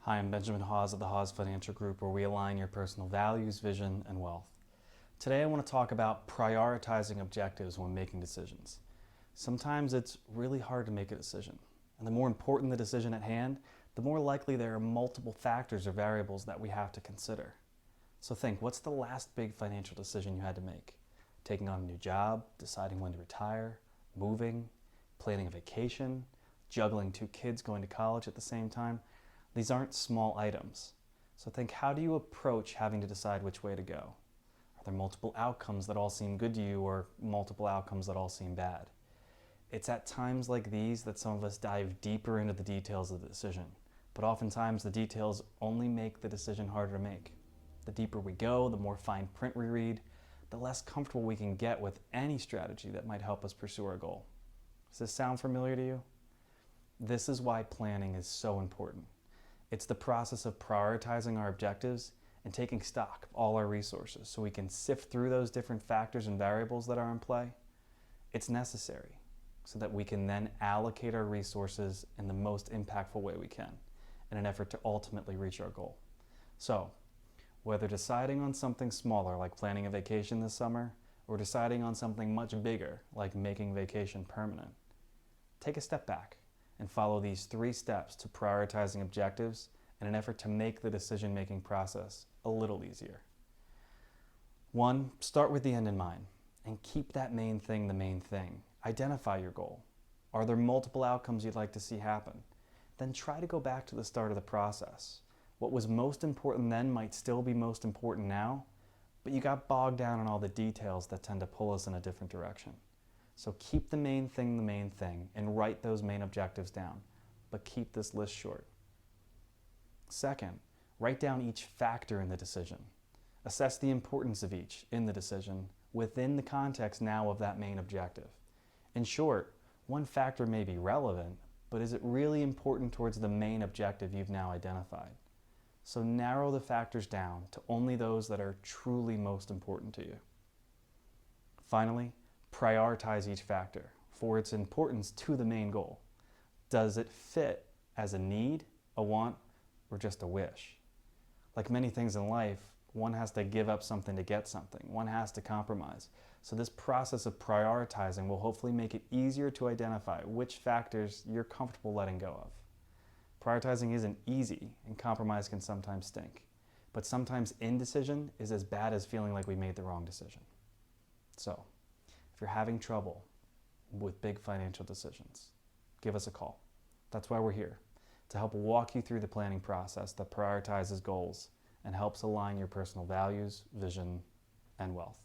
Hi, I'm Benjamin Hawes of the Hawes Financial Group, where we align your personal values, vision, and wealth. Today I want to talk about prioritizing objectives when making decisions. Sometimes it's really hard to make a decision, and the more important the decision at hand, the more likely there are multiple factors or variables that we have to consider. So think, what's the last big financial decision you had to make? Taking on a new job, deciding when to retire, moving, planning a vacation, juggling 2 kids going to college at the same time? These aren't small items. So think, how do you approach having to decide which way to go? Are there multiple outcomes that all seem good to you, or multiple outcomes that all seem bad? It's at times like these that some of us dive deeper into the details of the decision, but oftentimes the details only make the decision harder to make. The deeper we go, the more fine print we read, the less comfortable we can get with any strategy that might help us pursue our goal. Does this sound familiar to you? This is why planning is so important. It's the process of prioritizing our objectives and taking stock of all our resources so we can sift through those different factors and variables that are in play. It's necessary so that we can then allocate our resources in the most impactful way we can in an effort to ultimately reach our goal. So, whether deciding on something smaller like planning a vacation this summer, or deciding on something much bigger like making vacation permanent, take a step back and follow these 3 steps to prioritizing objectives in an effort to make the decision-making process a little easier. 1, start with the end in mind and keep that main thing the main thing. Identify your goal. Are there multiple outcomes you'd like to see happen? Then try to go back to the start of the process. What was most important then might still be most important now, but you got bogged down in all the details that tend to pull us in a different direction. So keep the main thing, and write those main objectives down, but keep this list short. 2nd, write down each factor in the decision. Assess the importance of each in the decision within the context now of that main objective. In short, one factor may be relevant, but is it really important towards the main objective you've now identified? So narrow the factors down to only those that are truly most important to you. Finally, prioritize each factor for its importance to the main goal. Does it fit as a need, a want, or just a wish? Like many things in life, one has to give up something to get something. One has to compromise. So this process of prioritizing will hopefully make it easier to identify which factors you're comfortable letting go of. Prioritizing isn't easy, and compromise can sometimes stink. But sometimes indecision is as bad as feeling like we made the wrong decision. So, if you're having trouble with big financial decisions, give us a call. That's why we're here, to help walk you through the planning process that prioritizes goals and helps align your personal values, vision, and wealth.